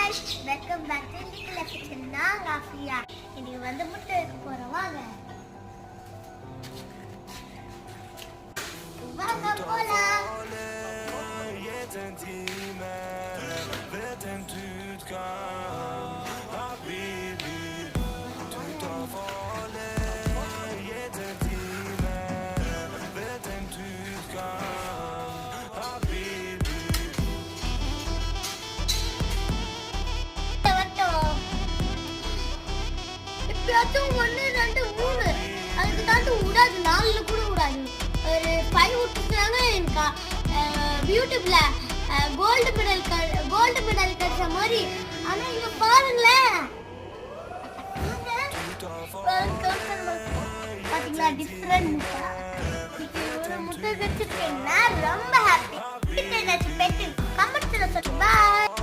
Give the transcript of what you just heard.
guys, welcome back to Little Epic. நான் ஆஃபியா. இன்னைக்கு வந்து முட்டை எடுக்க போறோம் வாங்க. வாங்க போலாம். எப்பயாச்சும் 1 2 3 அதுக்கு தாண்டி விடாது, 4 கூட விடாது. ஒரு 5 விட்டுட்டாங்க. எனக்கு யூடியூப்ல கோல்டு மெடல் கிடைச்ச மாதிரி. ஆனா இங்க பாருங்களேன், பாத்தீங்களா டிஃபரெண்ட். ஒரு முட்டை வச்சிருக்கேன்னா ரொம்ப ஹாப்பி. பெட்டு கமெண்ட்ஸ்ல சொல்லுங்க. பாய்.